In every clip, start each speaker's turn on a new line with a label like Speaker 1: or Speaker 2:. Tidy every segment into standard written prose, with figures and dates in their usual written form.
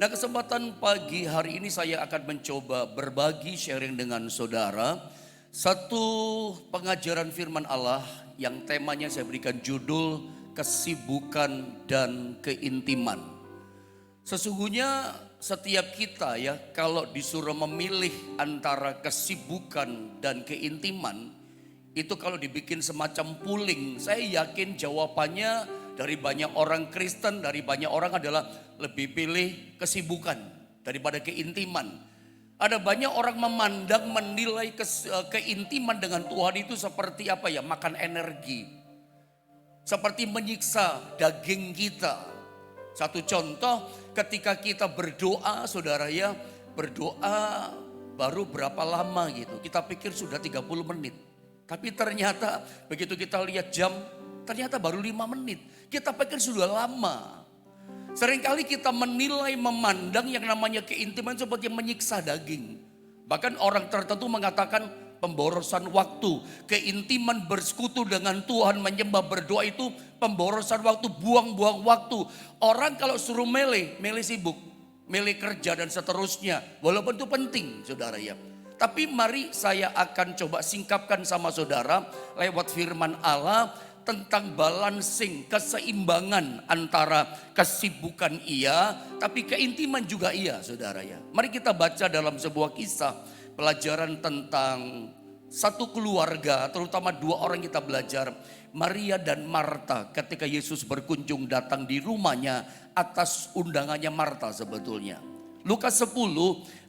Speaker 1: Nah, kesempatan pagi hari ini saya akan mencoba berbagi sharing dengan saudara satu pengajaran firman Allah yang temanya saya berikan judul kesibukan dan keintiman. Sesungguhnya setiap kita ya kalau disuruh memilih antara kesibukan dan keintiman, itu kalau dibikin semacam polling, saya yakin jawabannya dari banyak orang Kristen, dari banyak orang adalah lebih pilih kesibukan daripada keintiman. Ada banyak orang memandang, menilai keintiman dengan Tuhan itu seperti apa ya, makan energi. Seperti menyiksa daging kita. Satu contoh, ketika kita berdoa, saudara ya, berdoa baru berapa lama gitu. Kita pikir sudah 30 menit. Tapi ternyata begitu kita lihat jam, ternyata baru 5 menit. Kita pikir sudah lama. Seringkali kita menilai, memandang yang namanya keintiman seperti menyiksa daging. Bahkan orang tertentu mengatakan pemborosan waktu. Keintiman bersekutu dengan Tuhan, menyembah, berdoa itu pemborosan waktu, buang-buang waktu. Orang kalau suruh milih sibuk, milih kerja dan seterusnya. Walaupun itu penting saudara ya. Tapi mari saya akan coba singkapkan sama saudara lewat firman Allah tentang balancing, keseimbangan antara kesibukan iya, tapi keintiman juga iya saudara ya. Mari kita baca dalam sebuah kisah pelajaran tentang satu keluarga, terutama dua orang kita belajar. Maria dan Marta ketika Yesus berkunjung datang di rumahnya atas undangannya Marta sebetulnya. Lukas 10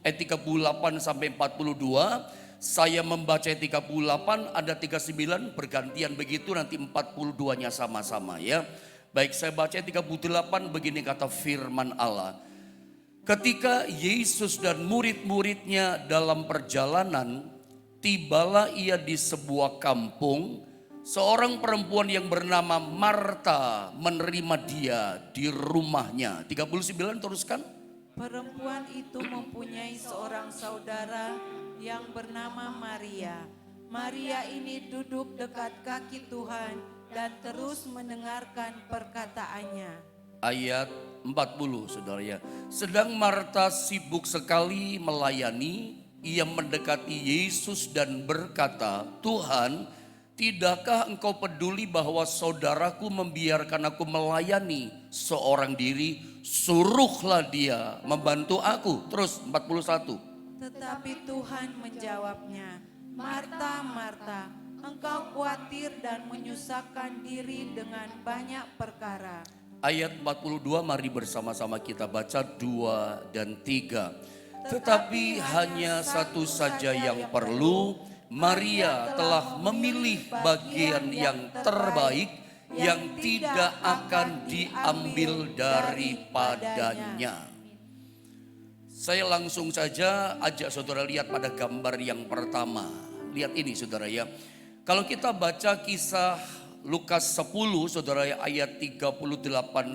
Speaker 1: ayat 38 sampai 42. Saya membaca ayat 38, ada 39 bergantian begitu, nanti 42-nya sama-sama ya. Baik, saya baca ayat 38, begini kata firman Allah. Ketika Yesus dan murid-muridnya dalam perjalanan, tibalah ia di sebuah kampung. Seorang perempuan yang bernama Marta menerima dia di rumahnya. 39 teruskan.
Speaker 2: Perempuan itu mempunyai seorang saudara yang bernama Maria. Maria ini duduk dekat kaki Tuhan dan terus mendengarkan perkataannya.
Speaker 1: Ayat 40 saudara ya. Sedang Marta sibuk sekali melayani, ia mendekati Yesus dan berkata, Tuhan, tidakkah engkau peduli bahwa saudaraku membiarkan aku melayani seorang diri? Suruhlah dia membantu aku. Terus 41.
Speaker 2: Tetapi Tuhan menjawabnya, Marta, Marta, engkau khawatir dan menyusahkan diri dengan banyak perkara.
Speaker 1: Ayat 42 mari bersama-sama kita baca 2 dan 3. Tetapi hanya satu saja yang perlu, Maria telah memilih bagian yang terbaik yang tidak akan diambil daripadanya. Saya langsung saja ajak saudara lihat pada gambar yang pertama. Lihat ini saudara ya. Kalau kita baca kisah Lukas 10 saudara ya, ayat 38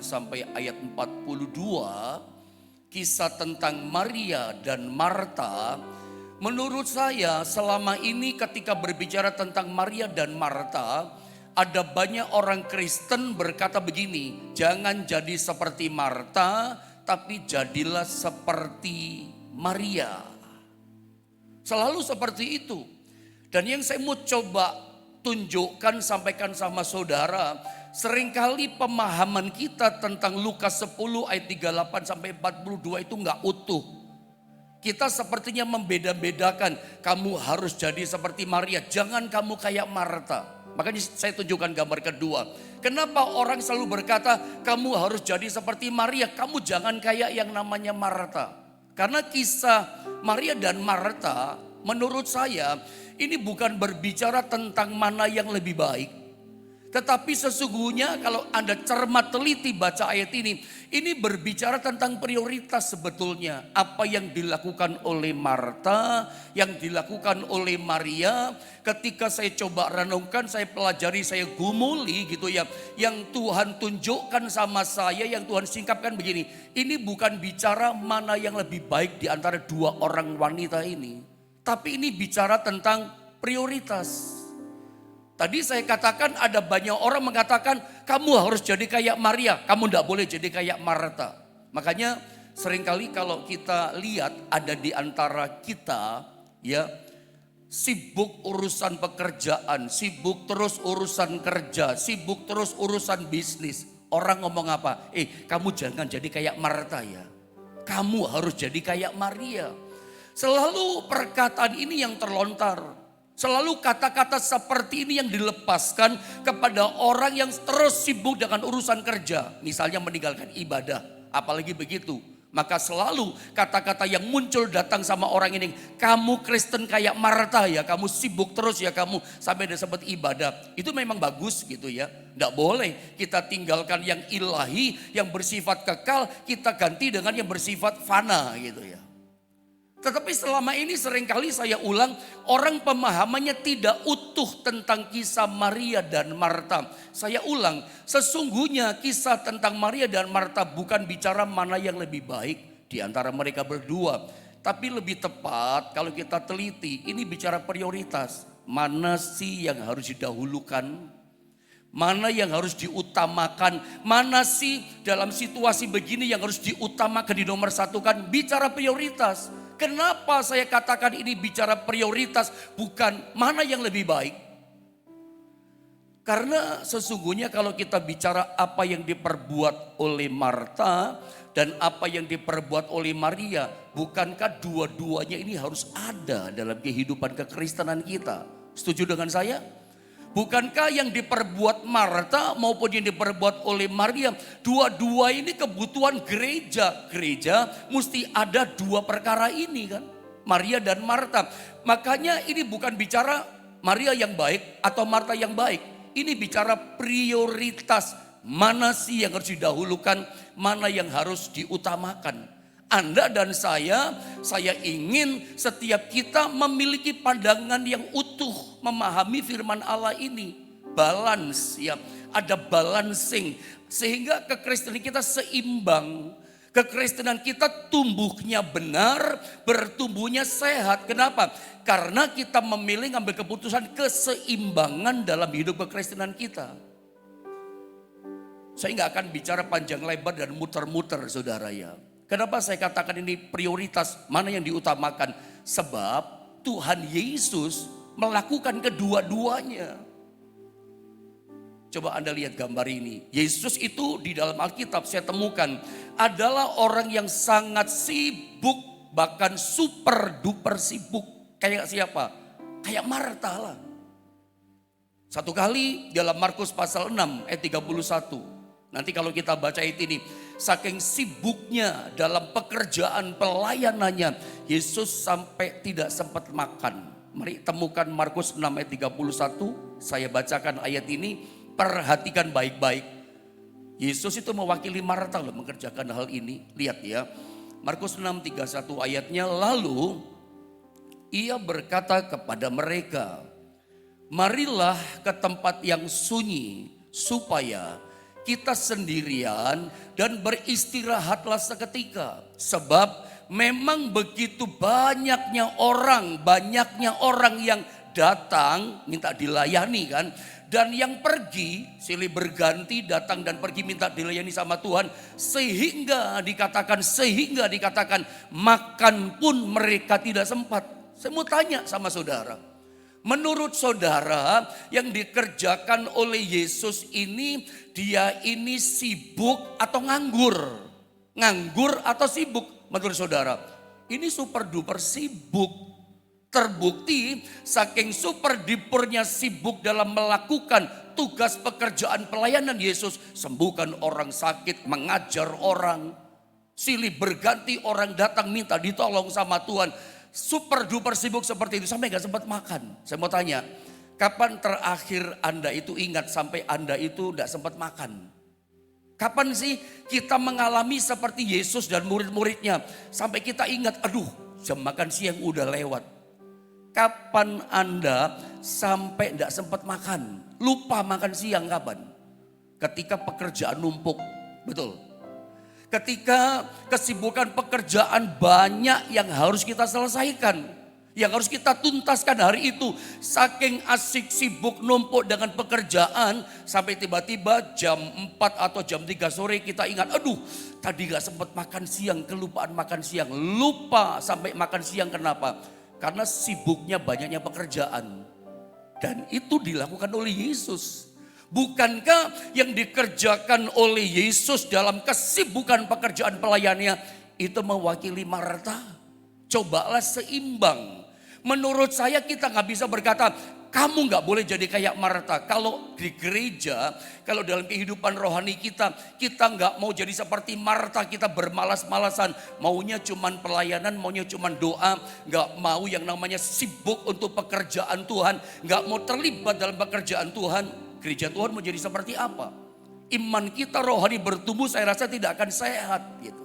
Speaker 1: sampai ayat 42. Kisah tentang Maria dan Marta. Menurut saya selama ini ketika berbicara tentang Maria dan Marta, ada banyak orang Kristen berkata begini, jangan jadi seperti Marta, tapi jadilah seperti Maria. Selalu seperti itu. Dan yang saya mau coba tunjukkan, sampaikan sama saudara, seringkali pemahaman kita tentang Lukas 10 ayat 38 sampai 42 itu enggak utuh. Kita sepertinya membeda-bedakan, kamu harus jadi seperti Maria, jangan kamu kayak Marta. Makanya saya tunjukkan gambar kedua. Kenapa orang selalu berkata kamu harus jadi seperti Maria, kamu jangan kayak yang namanya Marta. Karena kisah Maria dan Marta menurut saya ini bukan berbicara tentang mana yang lebih baik. Tetapi sesungguhnya kalau Anda cermat teliti baca ayat ini berbicara tentang prioritas sebetulnya. Apa yang dilakukan oleh Marta, yang dilakukan oleh Maria. Ketika saya coba renungkan, saya pelajari, saya gumuli gitu ya. Yang Tuhan tunjukkan sama saya, yang Tuhan singkapkan begini. Ini bukan bicara mana yang lebih baik di antara dua orang wanita ini. Tapi ini bicara tentang prioritas. Tadi saya katakan ada banyak orang mengatakan kamu harus jadi kayak Maria, kamu tidak boleh jadi kayak Marta. Makanya seringkali kalau kita lihat ada di antara kita ya, sibuk urusan pekerjaan, sibuk terus urusan kerja, sibuk terus urusan bisnis. Orang ngomong apa? Kamu jangan jadi kayak Marta ya. Kamu harus jadi kayak Maria. Selalu perkataan ini yang terlontar. Selalu kata-kata seperti ini yang dilepaskan kepada orang yang terus sibuk dengan urusan kerja. Misalnya meninggalkan ibadah, apalagi begitu. Maka selalu kata-kata yang muncul datang sama orang ini. Kamu Kristen kayak Marta ya, kamu sibuk terus ya kamu sampai disebut ibadah. Itu memang bagus gitu ya. Tidak boleh kita tinggalkan yang ilahi, yang bersifat kekal, kita ganti dengan yang bersifat fana gitu ya. Tetapi selama ini seringkali saya ulang, orang pemahamannya tidak utuh tentang kisah Maria dan Marta. Saya ulang, sesungguhnya kisah tentang Maria dan Marta bukan bicara mana yang lebih baik di antara mereka berdua. Tapi lebih tepat kalau kita teliti, ini bicara prioritas. Mana sih yang harus didahulukan? Mana yang harus diutamakan? Mana sih dalam situasi begini yang harus diutamakan, dinomorsatukan? Bicara prioritas. Kenapa saya katakan ini bicara prioritas, bukan mana yang lebih baik? Karena sesungguhnya kalau kita bicara apa yang diperbuat oleh Marta dan apa yang diperbuat oleh Maria, bukankah dua-duanya ini harus ada dalam kehidupan kekristenan kita? Setuju dengan saya? Bukankah yang diperbuat Marta maupun yang diperbuat oleh Maria, dua-dua ini kebutuhan gereja. Gereja mesti ada dua perkara ini kan, Maria dan Marta. Makanya ini bukan bicara Maria yang baik atau Marta yang baik. Ini bicara prioritas, mana sih yang harus didahulukan, mana yang harus diutamakan. Anda dan saya ingin setiap kita memiliki pandangan yang utuh memahami firman Allah ini. Balance ya, ada balancing sehingga kekristenan kita seimbang. Kekristenan kita tumbuhnya benar, bertumbuhnya sehat. Kenapa? Karena kita memilih ngambil keputusan keseimbangan dalam hidup kekristenan kita. Saya nggak akan bicara panjang lebar dan muter-muter saudara ya. Kenapa saya katakan ini prioritas, mana yang diutamakan? Sebab Tuhan Yesus melakukan kedua-duanya. Coba Anda lihat gambar ini. Yesus itu di dalam Alkitab saya temukan adalah orang yang sangat sibuk, bahkan super duper sibuk. Kayak siapa? Kayak Marta lah. Satu kali dalam Markus pasal 6 ayat 31. Nanti kalau kita baca ini, saking sibuknya dalam pekerjaan pelayanannya, Yesus sampai tidak sempat makan. Mari temukan Markus 6 ayat 31, saya bacakan ayat ini, perhatikan baik-baik. Yesus itu mewakili Marta loh mengerjakan hal ini. Lihat ya, Markus 6 31 ayatnya, lalu ia berkata kepada mereka, marilah ke tempat yang sunyi supaya kita sendirian dan beristirahatlah seketika. Sebab memang begitu banyaknya orang yang datang minta dilayani kan. Dan yang pergi silih berganti datang dan pergi minta dilayani sama Tuhan. Sehingga dikatakan makan pun mereka tidak sempat. Saya mau tanya sama saudara. Menurut saudara yang dikerjakan oleh Yesus ini, dia ini sibuk atau nganggur? Nganggur atau sibuk menurut saudara? Ini super duper sibuk. Terbukti saking super dupernya sibuk dalam melakukan tugas pekerjaan pelayanan Yesus. Sembuhkan orang sakit, mengajar orang. Silih berganti orang datang minta ditolong sama Tuhan. Super duper sibuk seperti itu sampai gak sempat makan. Saya mau tanya, kapan terakhir Anda itu ingat sampai Anda itu gak sempat makan? Kapan sih kita mengalami seperti Yesus dan murid-muridnya sampai kita ingat, aduh jam makan siang udah lewat. Kapan Anda sampai gak sempat makan? Lupa makan siang kapan? Ketika pekerjaan numpuk, betul. Ketika kesibukan pekerjaan banyak yang harus kita selesaikan. yang harus kita tuntaskan hari itu. Saking asik sibuk numpuk dengan pekerjaan, sampai tiba-tiba jam 4 atau jam 3 sore kita ingat, aduh tadi gak sempat makan siang, kelupaan makan siang. Lupa sampai makan siang, kenapa? Karena sibuknya banyaknya pekerjaan. Dan itu dilakukan oleh Yesus. Bukankah yang dikerjakan oleh Yesus dalam kesibukan pekerjaan pelayannya itu mewakili Marta? Cobalah seimbang. Menurut saya kita gak bisa berkata, kamu gak boleh jadi kayak Marta. Kalau di gereja, kalau dalam kehidupan rohani kita gak mau jadi seperti Marta, kita bermalas-malasan. Maunya cuman pelayanan, maunya cuman doa. Gak mau yang namanya sibuk untuk pekerjaan Tuhan. Gak mau terlibat dalam pekerjaan Tuhan. Gereja Tuhan mau jadi seperti apa? Iman kita rohani bertumbuh, saya rasa tidak akan sehat gitu.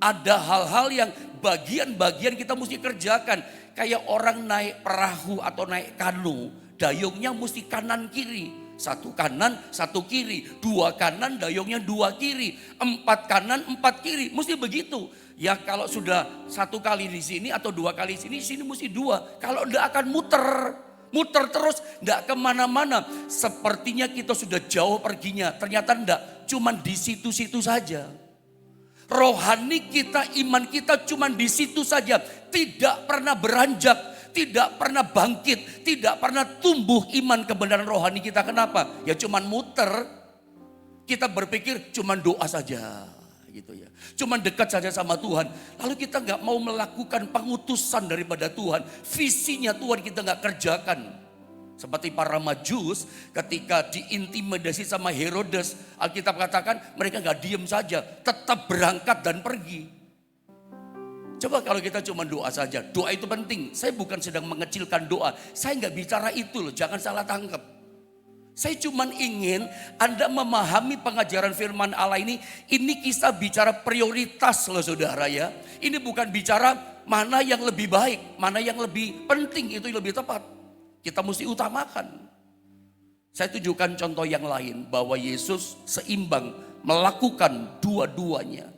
Speaker 1: Ada hal-hal yang bagian-bagian kita mesti kerjakan. Kayak orang naik perahu atau naik kanu, dayungnya mesti kanan kiri. Satu kanan, satu kiri. Dua kanan, dayungnya dua kiri. Empat kanan, empat kiri. Mesti begitu. Ya kalau sudah satu kali di sini atau dua kali di sini mesti dua. Kalau enggak akan muter. Muter terus, enggak kemana-mana. Sepertinya kita sudah jauh perginya. Ternyata enggak, cuman di situ-situ saja. Rohani kita, iman kita cuma di situ saja. Tidak pernah beranjak, tidak pernah bangkit, tidak pernah tumbuh iman kebenaran rohani kita. Kenapa? Ya cuma muter. Kita berpikir cuma doa saja gitu ya. Cuma dekat saja sama Tuhan. Lalu kita nggak mau melakukan pengutusan daripada Tuhan. Visinya Tuhan kita nggak kerjakan. Seperti para Majus ketika diintimidasi sama Herodes, Alkitab katakan mereka gak diem saja, tetap berangkat dan pergi. Coba kalau kita cuma doa saja, doa itu penting. Saya bukan sedang mengecilkan doa, saya gak bicara itu loh, jangan salah tangkap. Saya cuma ingin Anda memahami pengajaran firman Allah ini kisah bicara prioritas loh saudara ya. Ini bukan bicara mana yang lebih baik, mana yang lebih penting, itu lebih tepat. Kita mesti utamakan. Saya tunjukkan contoh yang lain bahwa Yesus seimbang melakukan dua-duanya.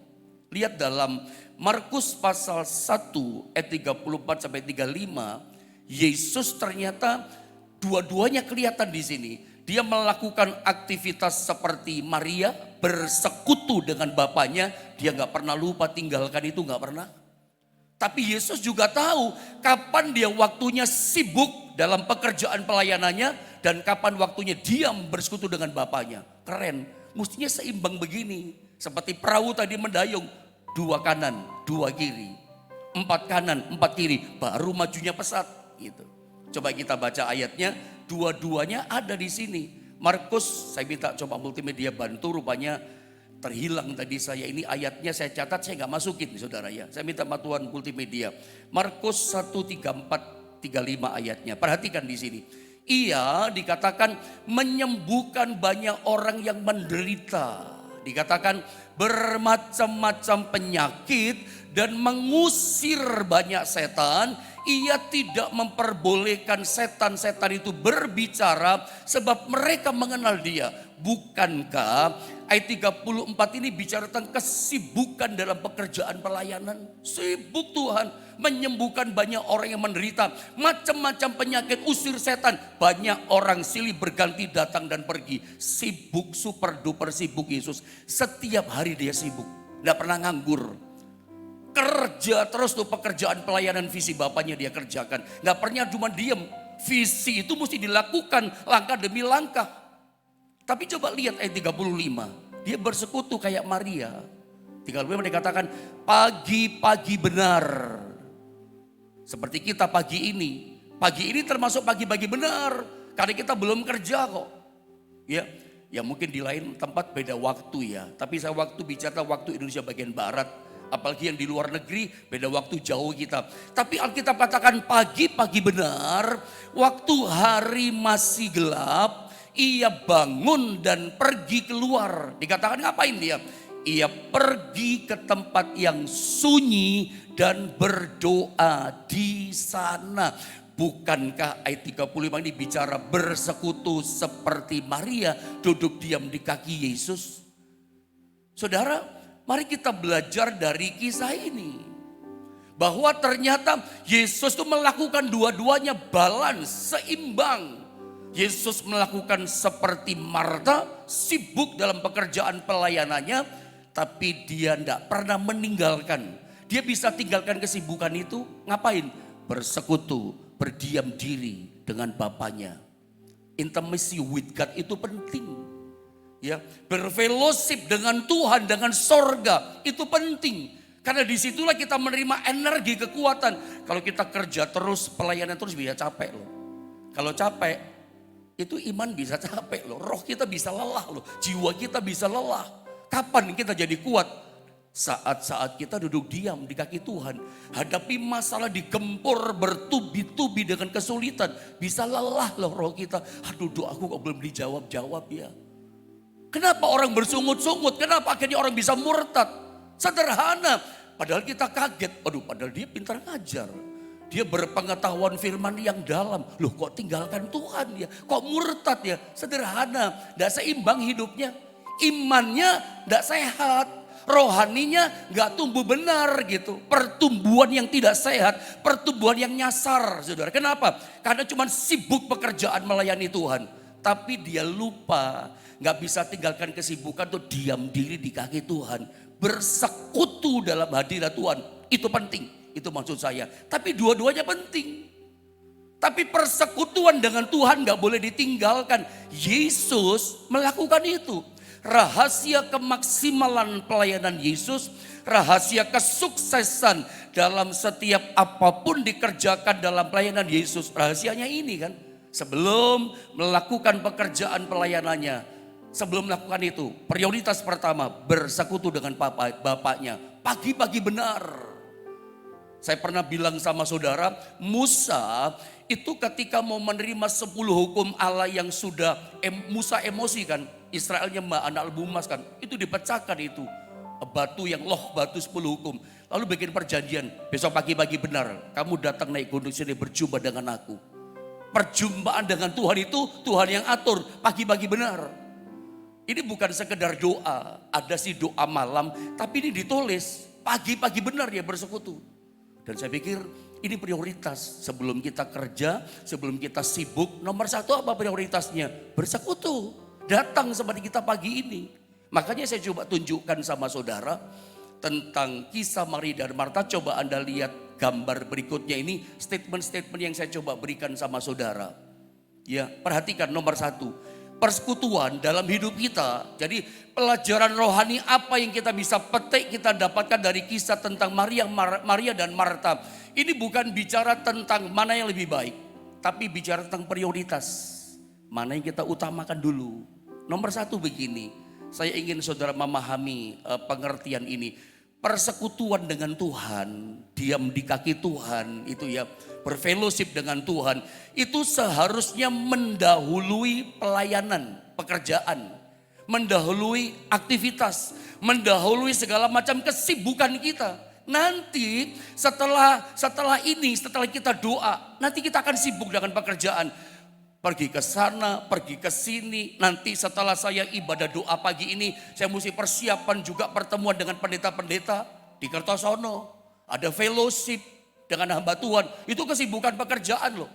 Speaker 1: Lihat dalam Markus pasal 1 ayat 34 sampai 35, Yesus ternyata dua-duanya kelihatan di sini. Dia melakukan aktivitas seperti Maria, bersekutu dengan bapaknya, dia gak pernah lupa tinggalkan itu, gak pernah. Tapi Yesus juga tahu kapan dia waktunya sibuk dalam pekerjaan pelayanannya dan kapan waktunya diam bersekutu dengan bapaknya. Keren, mestinya seimbang begini. Seperti perahu tadi mendayung, dua kanan, dua kiri. Empat kanan, empat kiri, baru majunya pesat gitu. Coba kita baca ayatnya, dua-duanya ada di sini. Markus, saya minta coba multimedia bantu, rupanya terhilang tadi saya ini ayatnya saya catat, saya gak masukin saudara ya. Saya minta bantuan multimedia. Markus 1:34-35 ayatnya. Perhatikan di sini. Ia dikatakan menyembuhkan banyak orang yang menderita. Dikatakan bermacam-macam penyakit dan mengusir banyak setan. Ia tidak memperbolehkan setan-setan itu berbicara sebab mereka mengenal dia. Bukankah ayat 34 ini bicara tentang kesibukan dalam pekerjaan pelayanan? Sibuk Tuhan menyembuhkan banyak orang yang menderita. Macam-macam penyakit, usir setan. Banyak orang silih berganti datang dan pergi. Sibuk, super duper sibuk Yesus. Setiap hari dia sibuk. Tidak pernah nganggur. Kerja terus tuh pekerjaan pelayanan visi Bapaknya dia kerjakan. Gak pernah cuma diem. Visi itu mesti dilakukan langkah demi langkah. Tapi coba lihat ayat 35. Dia bersekutu kayak Maria. 35 dikatakan pagi-pagi benar. Seperti kita pagi ini. Pagi ini termasuk pagi-pagi benar. Karena kita belum kerja kok. Ya mungkin di lain tempat beda waktu ya. Tapi saya waktu bicara waktu Indonesia bagian barat. Apalagi yang di luar negeri beda waktu jauh kita. Tapi Alkitab katakan pagi-pagi benar. Waktu hari masih gelap. Ia bangun dan pergi keluar. Dikatakan ngapain dia? Ia pergi ke tempat yang sunyi dan berdoa di sana. Bukankah ayat 35 ini bicara bersekutu seperti Maria duduk diam di kaki Yesus? Saudara, mari kita belajar dari kisah ini. Bahwa ternyata Yesus itu melakukan dua-duanya balance, seimbang. Yesus melakukan seperti Marta, sibuk dalam pekerjaan pelayanannya, tapi dia tidak pernah meninggalkan. Dia bisa tinggalkan kesibukan itu, ngapain? Bersekutu, berdiam diri dengan Bapaknya. Intimacy with God itu penting. Ya, berfellowship dengan Tuhan, dengan sorga itu penting. Karena disitulah kita menerima energi, kekuatan. Kalau kita kerja terus, pelayanan terus bisa capek loh. Kalau capek, itu iman bisa capek loh. Roh kita bisa lelah loh. Jiwa kita bisa lelah. Kapan kita jadi kuat? Saat-saat kita duduk diam di kaki Tuhan. Hadapi masalah digempur bertubi-tubi dengan kesulitan. Bisa lelah loh roh kita. Aduh doaku kok belum dijawab-jawab ya. Kenapa orang bersungut-sungut? Kenapa akhirnya orang bisa murtad? Sederhana. Padahal kita kaget. Aduh padahal dia pintar ngajar. Dia berpengetahuan firman yang dalam. Loh kok tinggalkan Tuhan ya? Kok murtad ya? Sederhana. Tidak seimbang hidupnya. Imannya tidak sehat. Rohaninya nggak tumbuh benar gitu. Pertumbuhan yang tidak sehat. Pertumbuhan yang nyasar saudara. Kenapa? Karena cuma sibuk pekerjaan melayani Tuhan. Tapi dia lupa. Gak bisa tinggalkan kesibukan tuh diam diri di kaki Tuhan. Bersekutu dalam hadirat Tuhan. Itu penting. Itu maksud saya. Tapi dua-duanya penting. Tapi persekutuan dengan Tuhan gak boleh ditinggalkan. Yesus melakukan itu. Rahasia kemaksimalan pelayanan Yesus. Rahasia kesuksesan dalam setiap apapun dikerjakan dalam pelayanan Yesus. Rahasianya ini kan. Sebelum melakukan pekerjaan pelayanannya. Sebelum melakukan itu, prioritas pertama bersekutu dengan Bapaknya. Pagi-pagi benar. Saya pernah bilang sama saudara, Musa itu ketika mau menerima 10 hukum Allah yang sudah Musa emosi kan. Israelnya anak lembu emas kan, itu dipecahkan itu. Batu yang batu 10 hukum. Lalu bikin perjanjian, besok pagi-pagi benar. Kamu datang naik gunung sini berjumpa dengan aku. Perjumpaan dengan Tuhan itu Tuhan yang atur, pagi-pagi benar. Ini bukan sekedar doa, ada sih doa malam, tapi ini ditulis pagi-pagi benar ya bersekutu. Dan saya pikir ini prioritas sebelum kita kerja, sebelum kita sibuk. Nomor satu apa prioritasnya? Bersekutu. Datang seperti kita pagi ini. Makanya saya coba tunjukkan sama saudara tentang kisah Maria dan Marta. Coba Anda lihat gambar berikutnya ini, statement-statement yang saya coba berikan sama saudara. Ya, perhatikan nomor satu. Persekutuan dalam hidup kita. Jadi pelajaran rohani apa yang kita bisa petik, kita dapatkan dari kisah tentang Maria dan Marta. Ini bukan bicara tentang mana yang lebih baik, tapi bicara tentang prioritas. Mana yang kita utamakan dulu. Nomor satu begini, saya ingin saudara memahami pengertian ini. Persekutuan dengan Tuhan, diam di kaki Tuhan itu ya, berfellowship dengan Tuhan. Itu seharusnya mendahului pelayanan, pekerjaan. Mendahului aktivitas, mendahului segala macam kesibukan kita. Nanti setelah kita doa, nanti kita akan sibuk dengan pekerjaan. Pergi ke sana, pergi ke sini. Nanti setelah saya ibadah doa pagi ini, saya mesti persiapan juga pertemuan dengan pendeta-pendeta di Kertosono. Ada fellowship dengan hamba Tuhan. Itu kesibukan pekerjaan loh.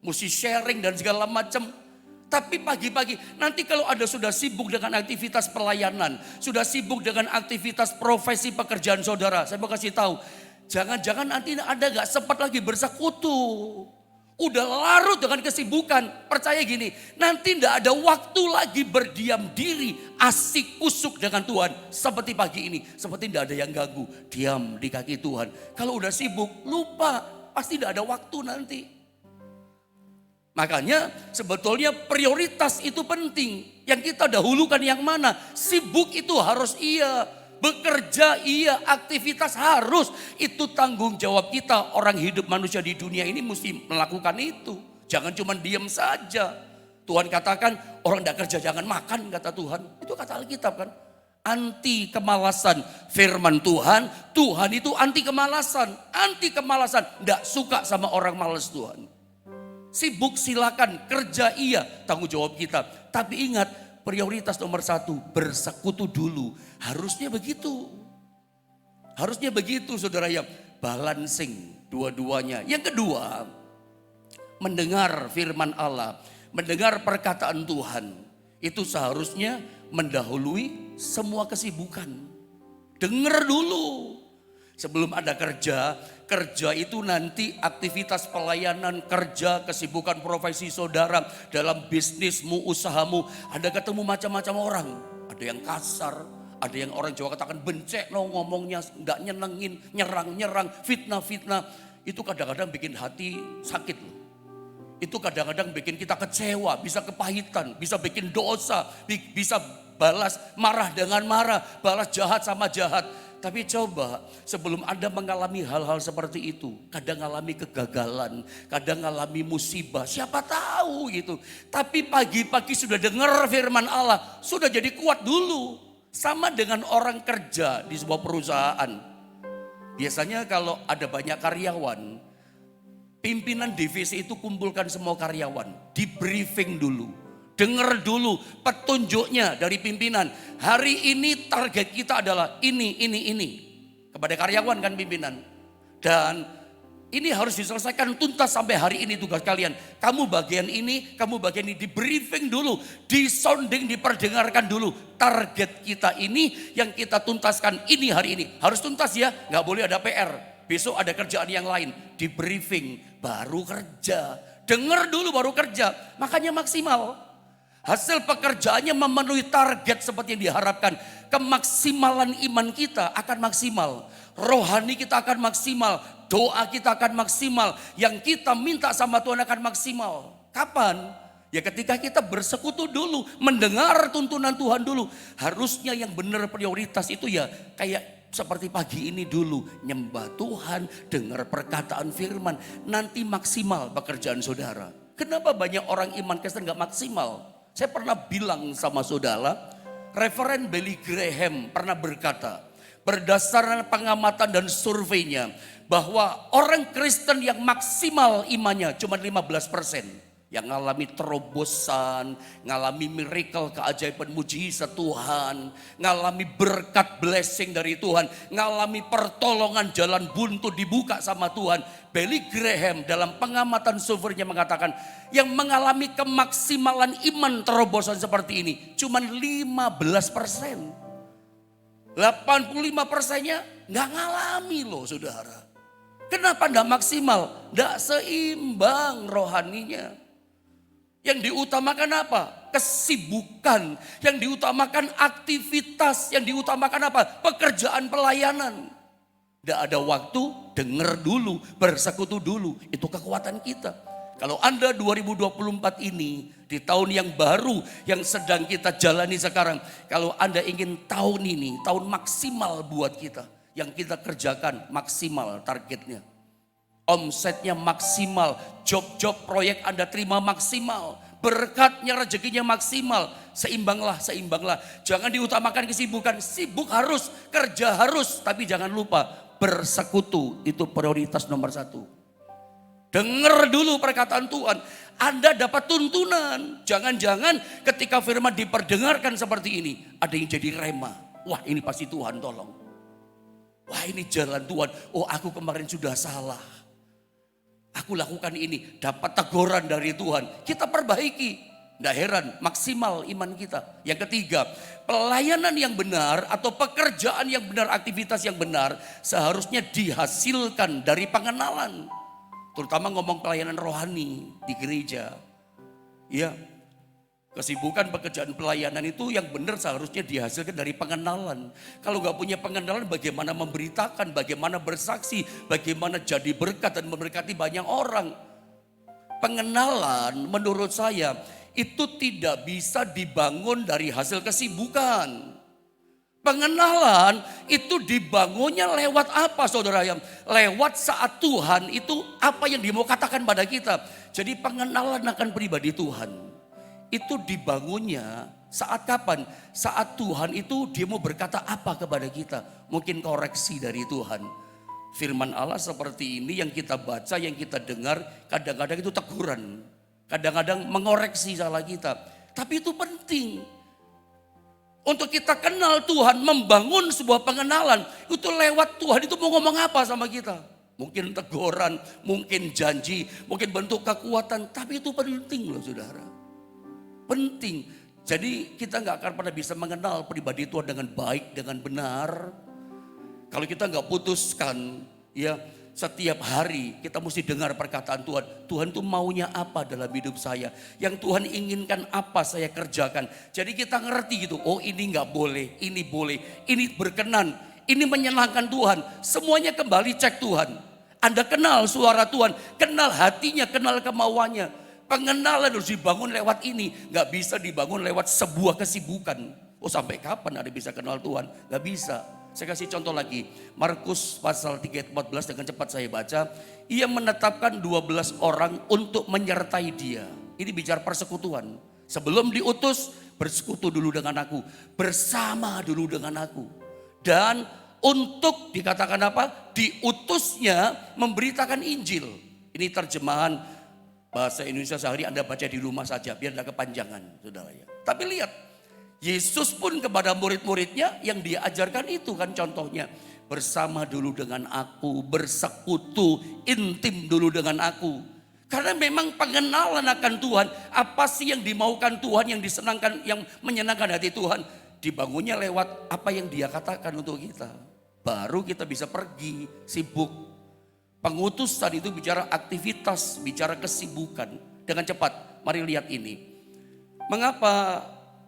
Speaker 1: Mesti sharing dan segala macam. Tapi pagi-pagi, nanti kalau ada sudah sibuk dengan aktivitas pelayanan, sudah sibuk dengan aktivitas profesi pekerjaan saudara, saya mau kasih tahu, jangan-jangan nanti Anda gak sempat lagi bersekutu. Udah larut dengan kesibukan, percaya gini, nanti tidak ada waktu lagi berdiam diri, asik kusuk dengan Tuhan. Seperti pagi ini, seperti tidak ada yang ganggu, diam di kaki Tuhan. Kalau udah sibuk, lupa, pasti tidak ada waktu nanti. Makanya sebetulnya prioritas itu penting. Yang kita dahulukan yang mana? Sibuk itu harus iya. Bekerja iya, aktivitas harus. Itu tanggung jawab kita. Orang hidup manusia di dunia ini mesti melakukan itu. Jangan cuma diam saja. Tuhan katakan orang tidak kerja jangan makan kata Tuhan. Itu kata Alkitab kan. Anti kemalasan firman Tuhan. Tuhan itu anti kemalasan. Anti kemalasan. Tidak suka sama orang malas Tuhan. Sibuk silakan, kerja iya, tanggung jawab kita. Tapi ingat, prioritas nomor satu, bersekutu dulu. Harusnya begitu. Harusnya begitu saudara ya, balancing dua-duanya. Yang kedua, mendengar firman Allah, mendengar perkataan Tuhan, itu seharusnya mendahului semua kesibukan. Dengar dulu. Sebelum ada kerja, kerja itu nanti aktivitas pelayanan, kerja, kesibukan profesi saudara, dalam bisnismu, usahamu, ada ketemu macam-macam orang. Ada yang kasar, ada yang orang Jawa katakan bencek no, ngomongnya nggak nyenengin, nyerang-nyerang, fitnah-fitnah. Itu kadang-kadang bikin hati sakit loh. Itu kadang-kadang bikin kita kecewa, bisa kepahitan, bisa bikin dosa, bisa balas marah dengan marah, balas jahat sama jahat. Tapi coba sebelum Anda mengalami hal-hal seperti itu, kadang mengalami kegagalan, kadang mengalami musibah, siapa tahu gitu. Tapi pagi-pagi sudah dengar firman Allah, sudah jadi kuat dulu. Sama dengan orang kerja di sebuah perusahaan. Biasanya kalau ada banyak karyawan, pimpinan divisi itu kumpulkan semua karyawan, di briefing dulu. Dengar dulu petunjuknya dari pimpinan. Hari ini target kita adalah ini. Kepada karyawan kan pimpinan. Dan ini harus diselesaikan tuntas sampai hari ini tugas kalian. Kamu bagian ini, kamu bagian ini. Di briefing dulu, disonding, diperdengarkan dulu. Target kita ini yang kita tuntaskan ini hari ini. Harus tuntas ya, gak boleh ada PR. Besok ada kerjaan yang lain. Di briefing, baru kerja. Dengar dulu baru kerja, makanya maksimal. Hasil pekerjaannya memenuhi target seperti yang diharapkan. Kemaksimalan iman kita akan maksimal. Rohani kita akan maksimal. Doa kita akan maksimal. Yang kita minta sama Tuhan akan maksimal. Kapan? Ya ketika kita bersekutu dulu. Mendengar tuntunan Tuhan dulu. Harusnya yang benar prioritas itu ya kayak seperti pagi ini dulu. Nyembah Tuhan, dengar perkataan firman. Nanti maksimal pekerjaan saudara. Kenapa banyak orang iman Kristen gak maksimal? Saya pernah bilang sama saudara, Reverend Billy Graham pernah berkata, berdasarkan pengamatan dan surveinya, bahwa orang Kristen yang maksimal imannya cuma 15%. Yang ngalami terobosan, ngalami miracle, keajaiban mujizat Tuhan, ngalami berkat blessing dari Tuhan, ngalami pertolongan jalan buntu dibuka sama Tuhan. Billy Graham dalam pengamatan surveinya mengatakan, yang mengalami kemaksimalan iman terobosan seperti ini cuma 15%. 85%-nya nggak ngalami loh saudara. Kenapa nggak maksimal? Nggak seimbang rohaninya. Yang diutamakan apa? Kesibukan. Yang diutamakan aktivitas. Yang diutamakan apa? Pekerjaan pelayanan. Tidak ada waktu, dengar dulu, bersekutu dulu. Itu kekuatan kita. Kalau Anda 2024 ini, di tahun yang baru yang sedang kita jalani sekarang. Kalau Anda ingin tahun ini, tahun maksimal buat kita. Yang kita kerjakan maksimal targetnya. Omsetnya maksimal, job-job proyek Anda terima maksimal, berkatnya rezekinya maksimal, seimbanglah. Jangan diutamakan kesibukan, sibuk harus, kerja harus, tapi jangan lupa bersekutu itu prioritas nomor 1. Dengar dulu perkataan Tuhan, Anda dapat tuntunan. Jangan-jangan ketika firman diperdengarkan seperti ini, ada yang jadi rema. Wah ini pasti Tuhan tolong. Wah ini jalan Tuhan, oh aku kemarin sudah salah. Aku lakukan ini, dapat teguran dari Tuhan. Kita perbaiki. Tidak heran, maksimal iman kita. Yang ketiga, pelayanan yang benar atau pekerjaan yang benar, aktivitas yang benar seharusnya dihasilkan dari pengenalan. Terutama ngomong pelayanan rohani di gereja. Ya, kesibukan pekerjaan pelayanan itu yang benar seharusnya dihasilkan dari pengenalan. Kalau nggak punya pengenalan, bagaimana memberitakan, bagaimana bersaksi, bagaimana jadi berkat dan memberkati banyak orang. Pengenalan menurut saya itu tidak bisa dibangun dari hasil kesibukan. Pengenalan itu dibangunnya lewat apa saudara? Lewat saat Tuhan itu apa yang dia mau katakan pada kita. Jadi pengenalan akan pribadi Tuhan. Itu dibangunnya saat kapan? Saat Tuhan itu dia mau berkata apa kepada kita. Mungkin koreksi dari Tuhan. Firman Allah seperti ini yang kita baca, yang kita dengar. Kadang-kadang itu teguran. Kadang-kadang mengoreksi salah kita. Tapi itu penting. Untuk kita kenal Tuhan, membangun sebuah pengenalan, itu lewat Tuhan itu mau ngomong apa sama kita. Mungkin teguran, mungkin janji, mungkin bentuk kekuatan, tapi itu penting loh saudara. Penting. Jadi kita nggak akan pernah bisa mengenal pribadi Tuhan dengan baik, dengan benar. Kalau kita nggak putuskan, ya setiap hari kita mesti dengar perkataan Tuhan. Tuhan tuh maunya apa dalam hidup saya. Yang Tuhan inginkan apa saya kerjakan. Jadi kita ngerti gitu, oh ini nggak boleh, ini berkenan, ini menyenangkan Tuhan. Semuanya kembali cek Tuhan. Anda kenal suara Tuhan, kenal hatinya, kenal kemauannya. Pengenalan harus dibangun lewat ini. Nggak bisa dibangun lewat sebuah kesibukan. Oh sampai kapan ada bisa kenal Tuhan? Nggak bisa. Saya kasih contoh lagi, Markus pasal 3 ayat 14 dengan cepat saya baca. Ia menetapkan 12 orang untuk menyertai dia. Ini bicara persekutuan. Sebelum diutus, bersekutu dulu dengan aku. Bersama dulu dengan aku. Dan untuk dikatakan apa? Diutusnya memberitakan Injil. Ini terjemahan bahasa Indonesia sehari Anda baca di rumah saja, biar tidak kepanjangan saudara ya. Tapi lihat. Yesus pun kepada murid-muridnya yang dia ajarkan itu kan contohnya. Bersama dulu dengan aku, bersekutu intim dulu dengan aku. Karena memang pengenalan akan Tuhan, apa sih yang dimaukan Tuhan, yang disenangkan, yang menyenangkan hati Tuhan. Dibangunnya lewat apa yang dia katakan untuk kita. Baru kita bisa pergi, sibuk. Pengutusan itu bicara aktivitas, bicara kesibukan. Dengan cepat, mari lihat ini. Mengapa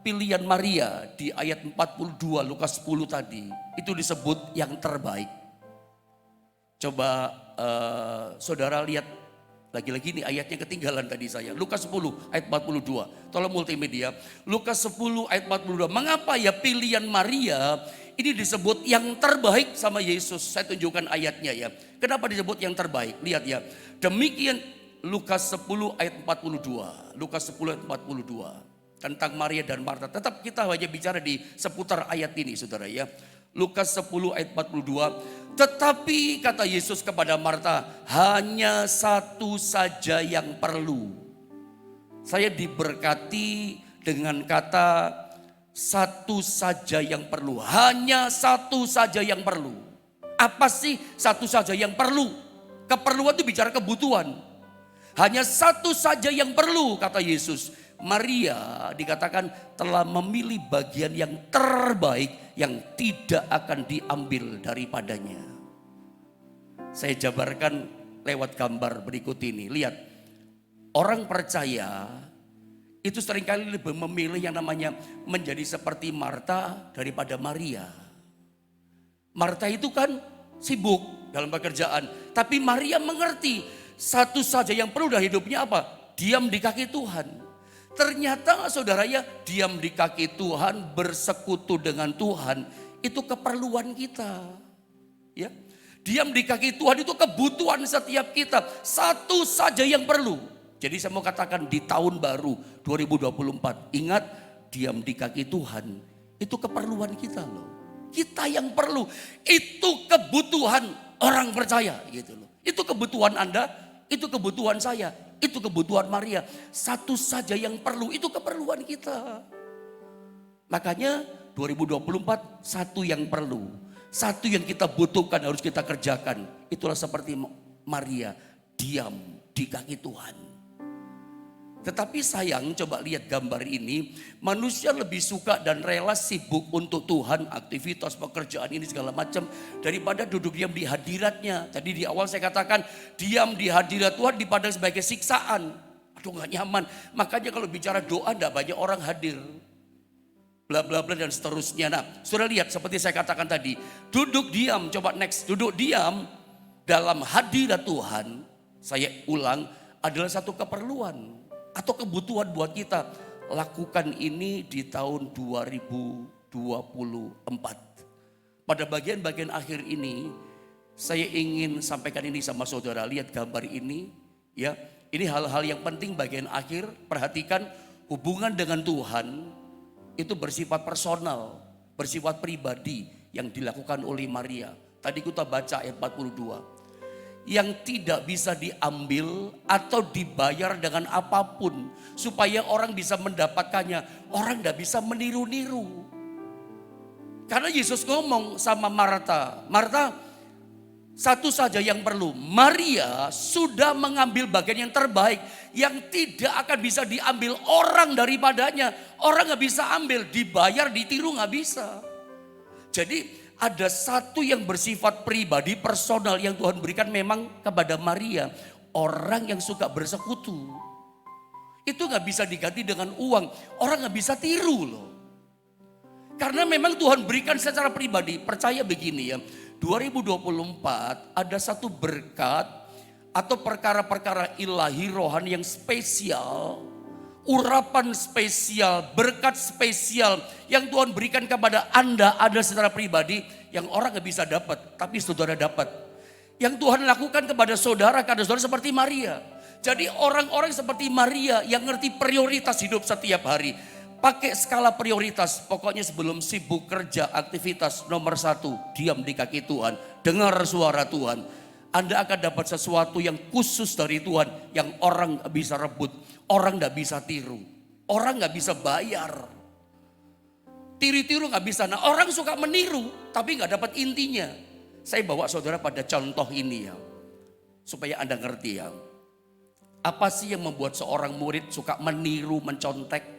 Speaker 1: pilihan Maria di ayat 42 Lukas 10 tadi itu disebut yang terbaik. Coba saudara lihat lagi-lagi ini ayatnya ketinggalan tadi saya. Lukas 10 ayat 42. Tolong multimedia. Lukas 10 ayat 42. Mengapa ya pilihan Maria ini disebut yang terbaik sama Yesus? Saya tunjukkan ayatnya ya. Kenapa disebut yang terbaik? Lihat ya. Demikian Lukas 10 ayat 42. Lukas 10 ayat 42. Tentang Maria dan Marta. Tetap kita hanya bicara di seputar ayat ini saudara ya. Lukas 10 ayat 42. Tetapi kata Yesus kepada Marta, hanya satu saja yang perlu. Saya diberkati dengan kata satu saja yang perlu. Hanya satu saja yang perlu. Apa sih satu saja yang perlu? Keperluan itu bicara kebutuhan. Hanya satu saja yang perlu kata Yesus. Maria dikatakan telah memilih bagian yang terbaik yang tidak akan diambil daripadanya. Saya jabarkan lewat gambar berikut ini. Lihat, orang percaya itu seringkali lebih memilih yang namanya menjadi seperti Marta daripada Maria. Marta itu kan sibuk dalam pekerjaan, tapi Maria mengerti satu saja yang perlu dalam hidupnya apa? Diam di kaki Tuhan. Ternyata saudara ya, diam di kaki Tuhan, bersekutu dengan Tuhan, itu keperluan kita. Ya, diam di kaki Tuhan itu kebutuhan setiap kita. Satu saja yang perlu. Jadi saya mau katakan di tahun baru 2024, ingat diam di kaki Tuhan, itu keperluan kita loh. Kita yang perlu, itu kebutuhan orang percaya gitu loh. Itu kebutuhan Anda, itu kebutuhan saya. Itu kebutuhan Maria. Satu saja yang perlu, itu keperluan kita. Makanya 2024 satu yang perlu. Satu yang kita butuhkan harus kita kerjakan. Itulah seperti Maria, diam di kaki Tuhan. Tetapi sayang, coba lihat gambar ini. Manusia lebih suka dan rela sibuk untuk Tuhan, aktivitas, pekerjaan ini segala macam, daripada duduk diam di hadiratnya. Tadi di awal saya katakan, diam di hadirat Tuhan dipandang sebagai siksaan. Aduh gak nyaman. Makanya kalau bicara doa gak banyak orang hadir. Bla bla bla dan seterusnya. Nah, sudah lihat seperti saya katakan tadi. Duduk diam, coba next. Duduk diam dalam hadirat Tuhan, saya ulang, adalah satu keperluan atau kebutuhan buat kita. Lakukan ini di tahun 2024. Pada bagian-bagian akhir ini, saya ingin sampaikan ini sama saudara. Lihat gambar ini, ya. Ini hal-hal yang penting bagian akhir. Perhatikan, hubungan dengan Tuhan itu bersifat personal, bersifat pribadi yang dilakukan oleh Maria. Tadi kita baca ayat 42. Yang tidak bisa diambil atau dibayar dengan apapun supaya orang bisa mendapatkannya. Orang tidak bisa meniru-niru. Karena Yesus ngomong sama Marta, Marta, satu saja yang perlu. Maria sudah mengambil bagian yang terbaik, yang tidak akan bisa diambil orang daripadanya. Orang gak bisa ambil, dibayar, ditiru gak bisa. Jadi ada satu yang bersifat pribadi, personal yang Tuhan berikan memang kepada Maria. Orang yang suka bersekutu. Itu gak bisa diganti dengan uang. Orang gak bisa tiru loh. Karena memang Tuhan berikan secara pribadi. Percaya begini ya, 2024 ada satu berkat atau perkara-perkara ilahi rohani yang spesial, urapan spesial, berkat spesial yang Tuhan berikan kepada Anda ada secara pribadi yang orang gak bisa dapat, tapi saudara dapat. Yang Tuhan lakukan kepada saudara, karena saudara seperti Maria. Jadi orang-orang seperti Maria yang ngerti prioritas hidup setiap hari. Pakai skala prioritas, pokoknya sebelum sibuk kerja, aktivitas nomor 1, diam di kaki Tuhan, dengar suara Tuhan. Anda akan dapat sesuatu yang khusus dari Tuhan, yang orang gak bisa rebut, orang gak bisa tiru, orang gak bisa bayar. Tiru-tiru gak bisa, nah orang suka meniru, tapi gak dapat intinya. Saya bawa saudara pada contoh ini ya, supaya Anda ngerti ya. Apa sih yang membuat seorang murid suka meniru, mencontek?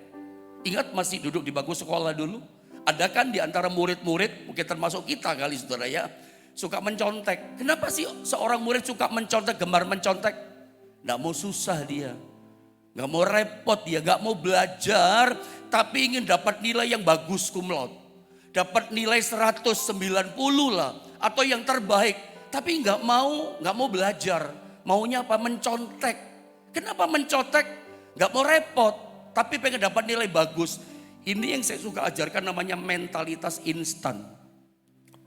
Speaker 1: Ingat masih duduk di bangku sekolah dulu? Ada kan di antara murid-murid, mungkin termasuk kita kali saudara ya, suka mencontek. Kenapa sih seorang murid suka mencontek, gemar mencontek? Nggak mau susah dia, nggak mau repot dia, nggak mau belajar, tapi ingin dapat nilai yang bagus cum laude. Dapat nilai 190 lah, atau yang terbaik. Tapi nggak mau belajar. Maunya apa? Mencontek. Kenapa mencontek? Nggak mau repot, tapi pengen dapat nilai bagus. Ini yang saya suka ajarkan namanya mentalitas instan.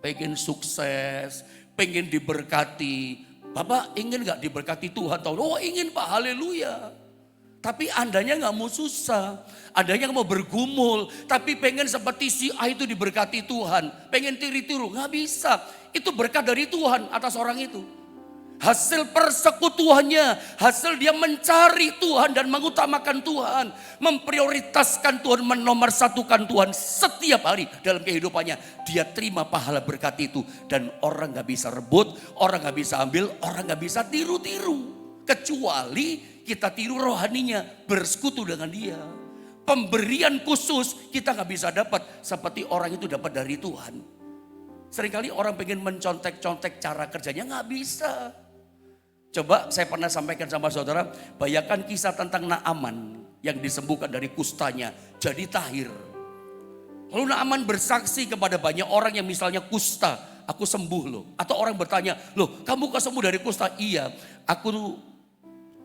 Speaker 1: Pengen sukses, pengen diberkati. Bapak ingin gak diberkati Tuhan? Oh ingin Pak, haleluya. Tapi andanya gak mau susah. Andanya mau bergumul. Tapi pengen seperti si A itu diberkati Tuhan. Pengen tiru-tiru, gak bisa. Itu berkat dari Tuhan atas orang itu. Hasil persekutuannya, hasil dia mencari Tuhan dan mengutamakan Tuhan. Memprioritaskan Tuhan, menomorsatukan Tuhan setiap hari dalam kehidupannya. Dia terima pahala berkat itu. Dan orang gak bisa rebut, orang gak bisa ambil, orang gak bisa tiru-tiru. Kecuali kita tiru rohaninya, bersekutu dengan dia. Pemberian khusus kita gak bisa dapat seperti orang itu dapat dari Tuhan. Seringkali orang pengen mencontek-contek cara kerjanya, gak bisa. Coba saya pernah sampaikan sama saudara, bayangkan kisah tentang Naaman yang disembuhkan dari kustanya jadi tahir. Lalu Naaman bersaksi kepada banyak orang yang misalnya kusta, aku sembuh loh. Atau orang bertanya, loh kamu kok sembuh dari kusta? Iya, aku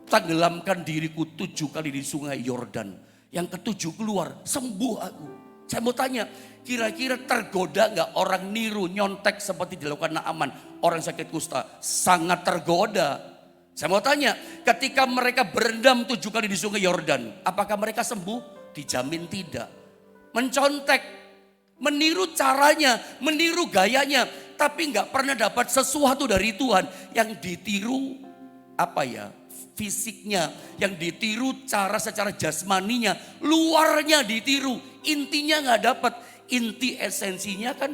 Speaker 1: tenggelamkan diriku 7 kali di sungai Yordan. Yang ke-7 keluar, sembuh aku. Saya mau tanya, kira-kira tergoda gak orang niru nyontek seperti dilakukan Naaman? Orang sakit kusta sangat tergoda. Saya mau tanya, ketika mereka berendam 7 kali di sungai Yordan, apakah mereka sembuh? Dijamin tidak. Mencontek, meniru caranya, meniru gayanya, tapi gak pernah dapat sesuatu dari Tuhan. Yang ditiru fisiknya, yang ditiru cara secara jasmaninya, luarnya ditiru, intinya gak dapat. Inti esensinya kan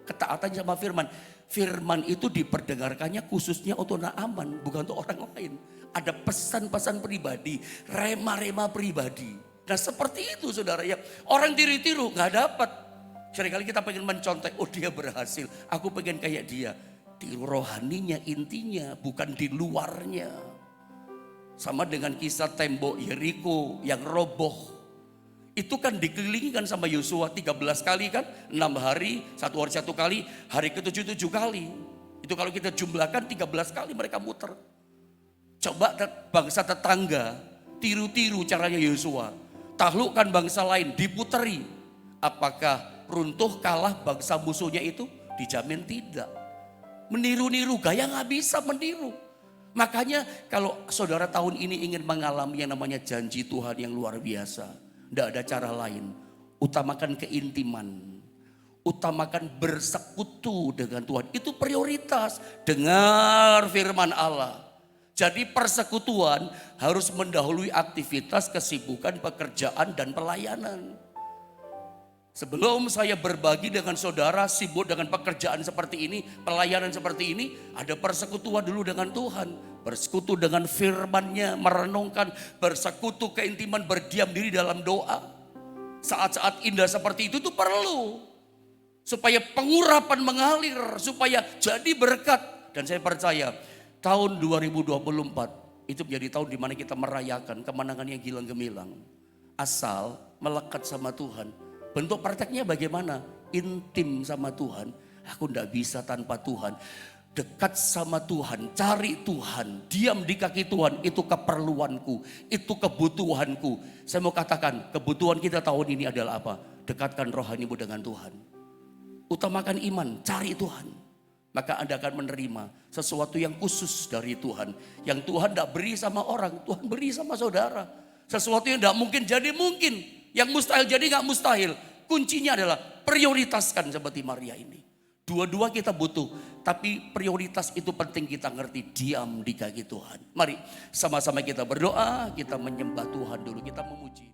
Speaker 1: ketaatan sama firman. Firman itu diperdengarkannya khususnya untuk Naaman, bukan untuk orang lain. Ada pesan-pesan pribadi, rema-rema pribadi. Nah seperti itu saudara ya, orang tiru-tiru gak dapat. Seringkali kita pengen mencontek, oh dia berhasil, aku pengen kayak dia. Di rohaninya intinya, bukan di luarnya. Sama dengan kisah tembok Yeriko yang roboh. Itu kan dikelilingi kan sama Yosua 13 kali kan. 6 hari, 1 hari 1 kali, hari ke-7 7 kali. Itu kalau kita jumlahkan 13 kali mereka muter. Coba bangsa tetangga tiru-tiru caranya Yosua. Taklukkan bangsa lain, diputeri. Apakah runtuh kalah bangsa musuhnya itu? Dijamin tidak. Meniru-niru gaya gak bisa meniru. Makanya kalau saudara tahun ini ingin mengalami yang namanya janji Tuhan yang luar biasa. Tidak ada cara lain. Utamakan keintiman. Utamakan bersekutu dengan Tuhan. Itu prioritas. Dengar firman Allah. Jadi persekutuan harus mendahului aktivitas, kesibukan, pekerjaan, dan pelayanan. Sebelum saya berbagi dengan saudara, sibuk dengan pekerjaan seperti ini, pelayanan seperti ini, ada persekutuan dulu dengan Tuhan. Bersekutu dengan firman-Nya, merenungkan, bersekutu keintiman, berdiam diri dalam doa. Saat-saat indah seperti itu tuh perlu. Supaya pengurapan mengalir, supaya jadi berkat. Dan saya percaya tahun 2024 itu menjadi tahun di mana kita merayakan kemenangan yang gilang gemilang. Asal melekat sama Tuhan. Bentuk prakteknya bagaimana? Intim sama Tuhan. Aku tidak bisa tanpa Tuhan. Dekat sama Tuhan, cari Tuhan, diam di kaki Tuhan, itu keperluanku, itu kebutuhanku. Saya mau katakan, kebutuhan kita tahun ini adalah apa? Dekatkan rohanimu dengan Tuhan. Utamakan iman, cari Tuhan. Maka Anda akan menerima sesuatu yang khusus dari Tuhan. Yang Tuhan tidak beri sama orang, Tuhan beri sama saudara. Sesuatu yang tidak mungkin jadi mungkin. Yang mustahil jadi gak mustahil. Kuncinya adalah prioritaskan seperti Maria ini. Dua-dua kita butuh. Tapi prioritas itu penting kita ngerti. Diam di kaki Tuhan. Mari sama-sama kita berdoa. Kita menyembah Tuhan dulu. Kita memuji.